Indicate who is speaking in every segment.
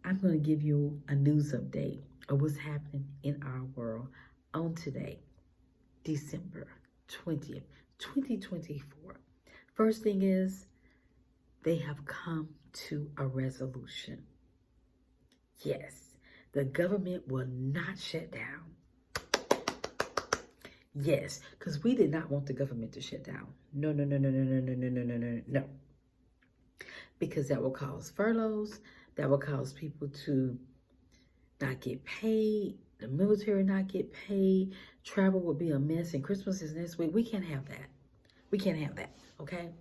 Speaker 1: I'm going to give you a news update of what's happening in our world on today, December 20th, 2024. First thing is, they have come to a resolution. Yes, the government will not shut down. Yes, because we did not want the government to shut down. No, no, no, no, no, no, no, no, no, no, no, no. Because that will cause furloughs. That will cause people to not get paid. The military not get paid. Travel will be a mess. And Christmas is next week. We can't have that. We can't have that. Okay?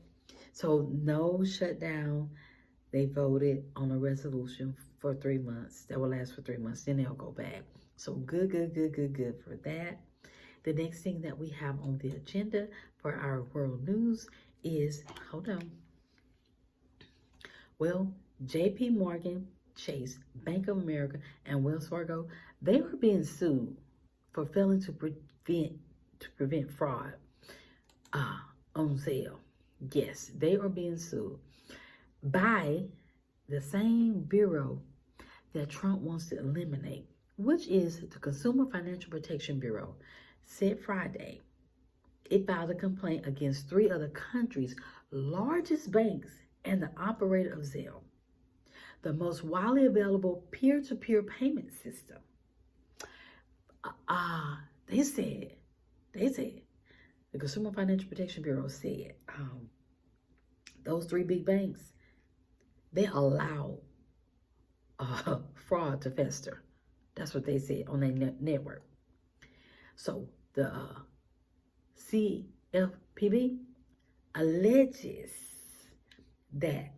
Speaker 1: So no shutdown. They voted on a resolution for 3 months. That will last for 3 months. Then they'll go back. So good, good, good, good, good for that. The next thing that we have on the agenda for our world news is, hold on. Well, J.P. Morgan, Chase, Bank of America, and Wells Fargo, they were being sued for failing to prevent fraud on Zelle. Yes, they are being sued by the same bureau that Trump wants to eliminate, which is the Consumer Financial Protection Bureau. Said Friday, it filed a complaint against 3 other countries' largest banks and the operator of Zelle, the most widely available peer-to-peer payment system. They said, the Consumer Financial Protection Bureau said, those 3 big banks, they allow fraud to fester. That's what they said on their network. So the CFPB alleges that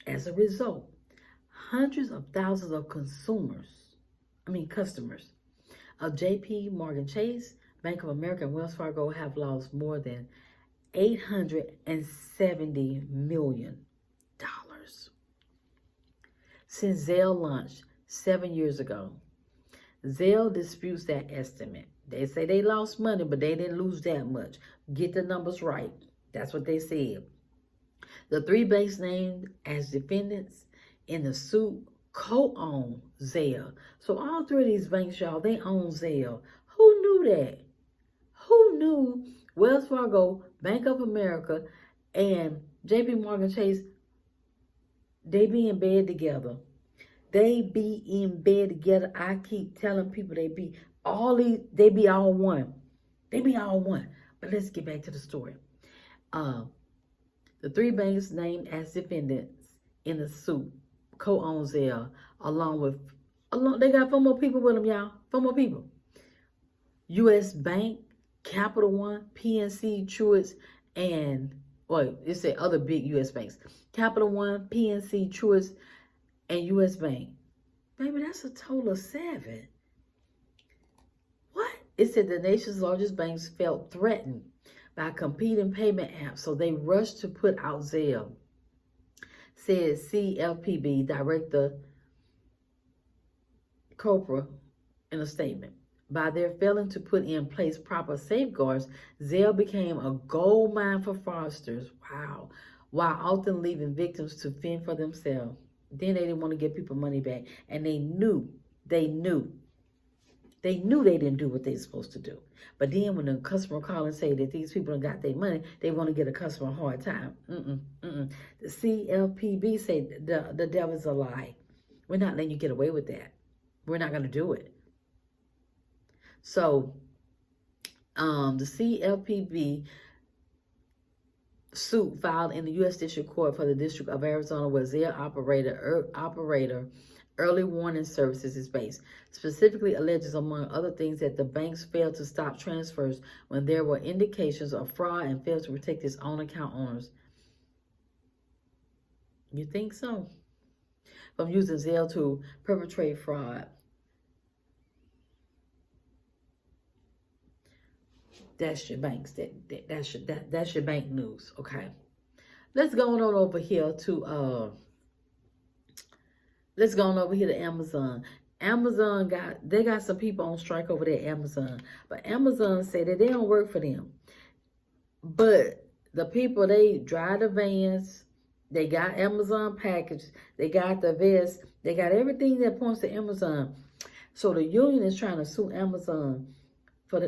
Speaker 1: as a result, hundreds of thousands of customers of J.P. Morgan Chase, Bank of America, and Wells Fargo have lost more than $870 million since Zelle launched 7 years ago. Zelle disputes that estimate. They say they lost money, but they didn't lose that much. Get the numbers right. That's what they said. The 3 banks named as defendants in the suit co-own Zelle. So all 3 of these banks, y'all, they own Zelle. Who knew that? Who knew Wells Fargo, Bank of America, and J.P. Morgan Chase, they be in bed together. They be in bed together. I keep telling people they be all one. They be all one. But let's get back to the story. The 3 banks named as defendants in the suit co-own Zelle, they got 4 more people with them, y'all. 4 more people. U.S. Bank, Capital One, PNC, Truist, and it said other big U.S. banks. Capital One, PNC, Truist, and U.S. Bank. Baby, that's a total of 7. What? It said the nation's largest banks felt threatened by competing payment apps, so they rushed to put out Zelle, said CFPB Director Copra in a statement. By their failing to put in place proper safeguards, Zelle became a gold mine for fraudsters. Wow. While often leaving victims to fend for themselves. Then they didn't want to give people money back. And they knew they didn't do what they were supposed to do. But then when the customer call and say that these people got their money, they want to get a customer a hard time. The CFPB say the devil's a lie. We're not letting you get away with that. We're not going to do it. So the CFPB suit filed in the U.S. District Court for the District of Arizona, where Zelle operator Early Warning Services is based, specifically alleges, among other things, that the banks failed to stop transfers when there were indications of fraud and failed to protect its own account owners. You think so? From using Zelle to perpetrate fraud. That's your banks. That's your bank news. Okay. Let's go on over here to Amazon. Amazon got some people on strike over there at Amazon. But Amazon said that they don't work for them. But the people, they drive the vans, They got Amazon package. They got the vest. They got everything that points to Amazon. So the union is trying to sue Amazon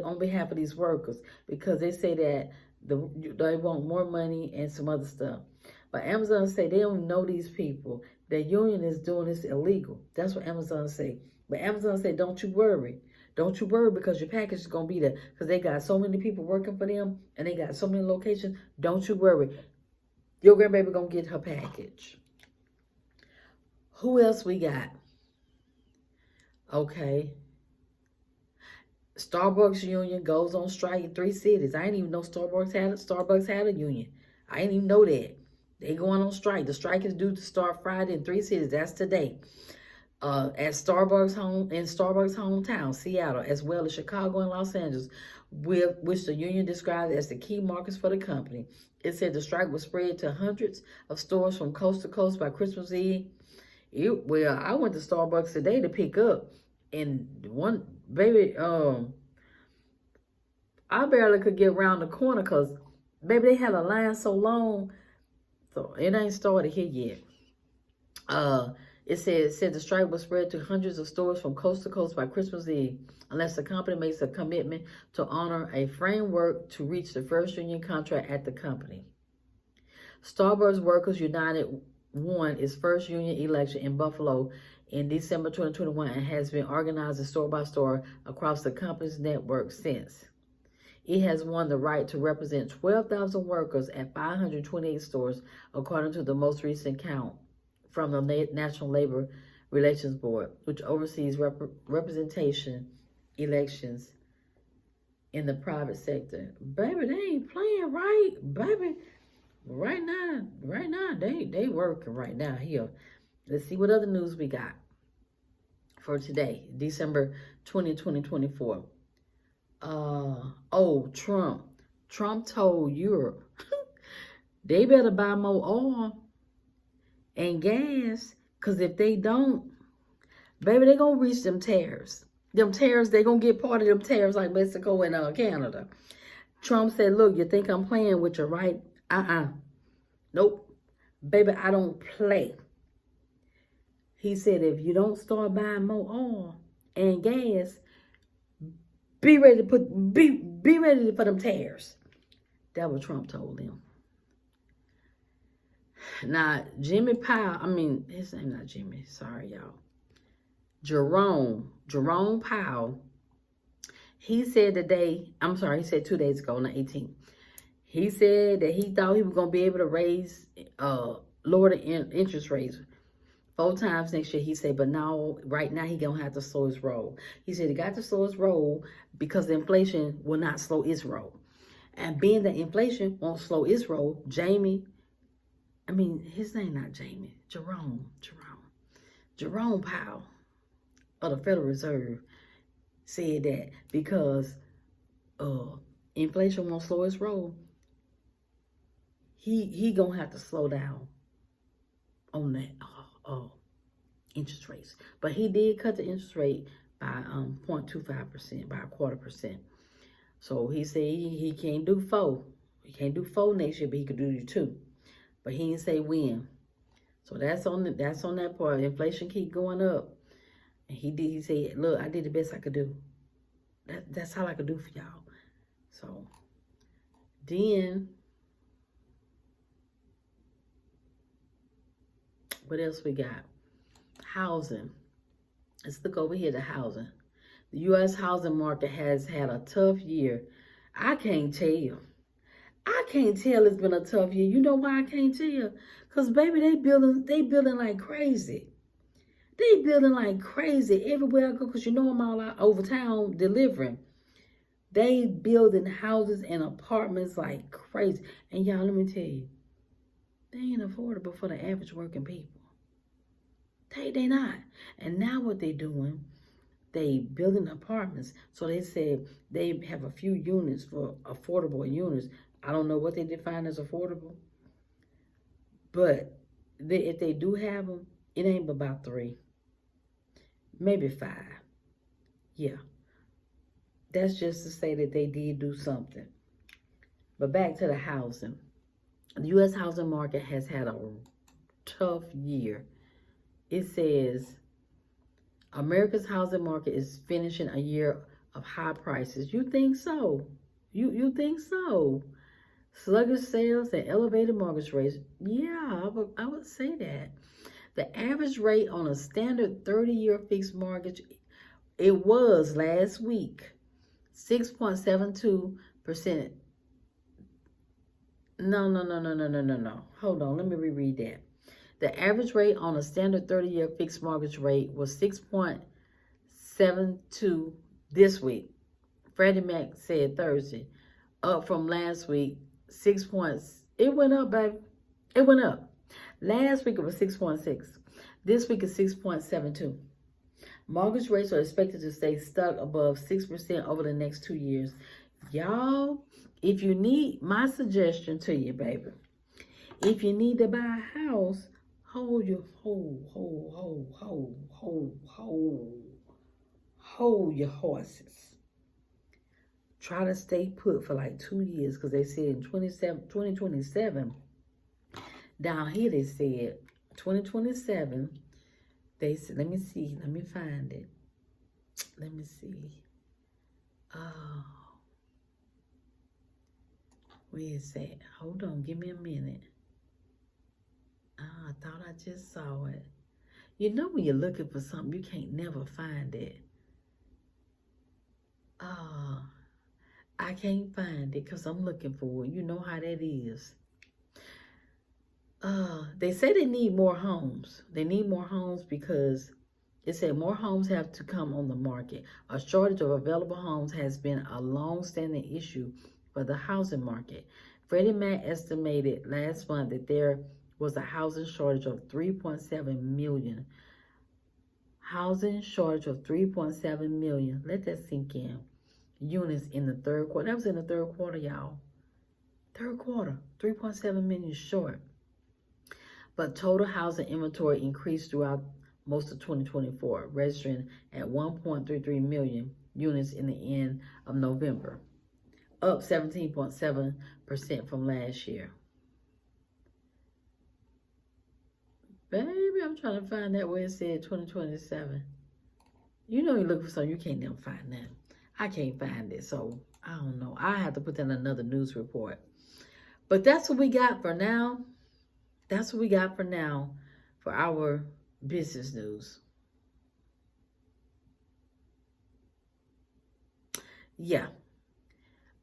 Speaker 1: on behalf of these workers because they say that they want more money and some other stuff. But Amazon say they don't know these people. The union is doing this illegal. That's what Amazon say. But Amazon say, don't you worry. Don't you worry because your package is going to be there. Because they got so many people working for them and they got so many locations. Don't you worry. Your grandbaby going to get her package. Who else we got? Okay. Starbucks union goes on strike in 3 cities. I didn't even know Starbucks had a union. I didn't even know that. They going on strike. The strike is due to start Friday in 3 cities. That's today. At Starbucks hometown, Seattle, as well as Chicago and Los Angeles, which the union described as the key markets for the company. It said the strike was spread to hundreds of stores from coast to coast by Christmas Eve. Well, I went to Starbucks today to pick up, and one baby, I barely could get around the corner because, baby, they had a line so long, so it ain't started here yet. It said the strike was spread to hundreds of stores from coast to coast by Christmas Eve, unless the company makes a commitment to honor a framework to reach the first union contract at the company. Starbucks Workers United won its first union election in Buffalo in December 2021 and has been organizing store by store across the company's network since. It has won the right to represent 12,000 workers at 528 stores, according to the most recent count from the National Labor Relations Board, which oversees representation elections in the private sector. Baby, they ain't playing right, baby. Right now, they working right now here. Let's see what other news we got for today, December 20, 2024. Trump told Europe they better buy more oil and gas, because if they don't, baby, they gonna reach them tariffs. Them tariffs, they gonna get part of them tariffs like Mexico and Canada. Trump said, look, you think I'm playing with you, right? Nope. Baby, I don't play. He said, if you don't start buying more oil and gas, be ready for them tariffs. That's what Trump told them. Now, Jimmy Powell, his name not Jimmy, sorry, y'all. Jerome Powell, he said he said 2 days ago, on the 18th, he said that he thought he was going to be able to lower the interest rates 4 times next year. He said, but now, right now, he going to have to slow his roll. He said he got to slow his roll because the inflation will not slow its roll. And being that inflation won't slow its roll, his name not Jamie, Jerome Powell of the Federal Reserve said that because inflation won't slow its roll, he gonna have to slow down on that interest rates. But he did cut the interest rate by 0.25%, by 1/4%. So he said he can't do 4. He can't do 4 next year, but he could do 2. But he didn't say when. So that's on that part. Inflation keep going up. And he said, look, I did the best I could do. That's all I could do for y'all. So then what else we got? Housing. Let's look over here to housing. The U.S. housing market has had a tough year. I can't tell. It's been a tough year. You know why I can't tell? Because, baby, they building like crazy. They building like crazy everywhere I go, because you know I'm all out over town delivering. They building houses and apartments like crazy. And y'all, let me tell you, they ain't affordable for the average working people. They not. And now what they doing, they building apartments. So they said they have a few units for affordable units. I don't know what they define as affordable. But if they do have them, it ain't about 3. Maybe 5. Yeah. That's just to say that they did do something. But back to the housing. The U.S. housing market has had a tough year. It says America's housing market is finishing a year of high prices. You think so? You think so? Sluggish sales and elevated mortgage rates. Yeah, I would say that. The average rate on a standard 30-year fixed mortgage, it was last week 6.72%. No. Hold on, let me reread that. The average rate on a standard 30-year fixed mortgage rate was 6.72 this week. Freddie Mac said Thursday, up from last week 6 points. It went up, baby. It went up. Last week it was 6.6. This week is 6.72. Mortgage rates are expected to stay stuck above 6% over the next 2 years. Y'all, if you need, my suggestion to you, baby, if you need to buy a house, hold your your horses. Try to stay put for like 2 years, because they said in 2027, down here they said 2027, they said, let me see, let me find it. Let me see. Oh, where is that? Hold on, give me a minute. I thought I just saw it. You know when you're looking for something, you can't never find it. I can't find it because I'm looking for it. You know how that is. They say they need more homes. They need more homes because it said more homes have to come on the market. A shortage of available homes has been a long-standing issue for the housing market. Freddie Mac estimated last month that there was a housing shortage of 3.7 million. Housing shortage of 3.7 million. Let that sink in. Units in the third quarter. That was in the third quarter, y'all. Third quarter, 3.7 million short. But total housing inventory increased throughout most of 2024, registering at 1.33 million units in the end of November, up 17.7% from last year. Baby, I'm trying to find that where it said 2027. You know you look for something, you can't never find that. I can't find it, so I don't know. I have to put that in another news report. But that's what we got for now. That's what we got for now for our business news. Yeah.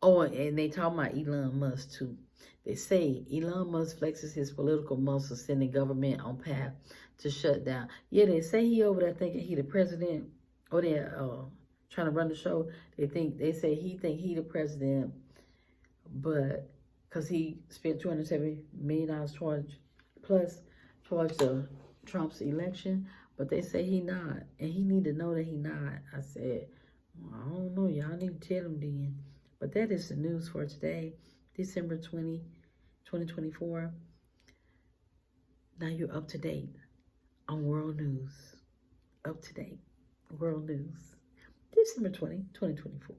Speaker 1: Oh, and they talk about Elon Musk too. They say Elon Musk flexes his political muscle, sending government on path to shut down. Yeah, they say he over there thinking he the president, or they're trying to run the show. They say he think he the president, but because he spent $270 million towards the Trump's election, but they say he not, and he need to know that he not. I said, well, I don't know, y'all need to tell him then. But that is the news for today, December 20, 2024. Now you're up to date on world news. Up to date world news, December 20, 2024.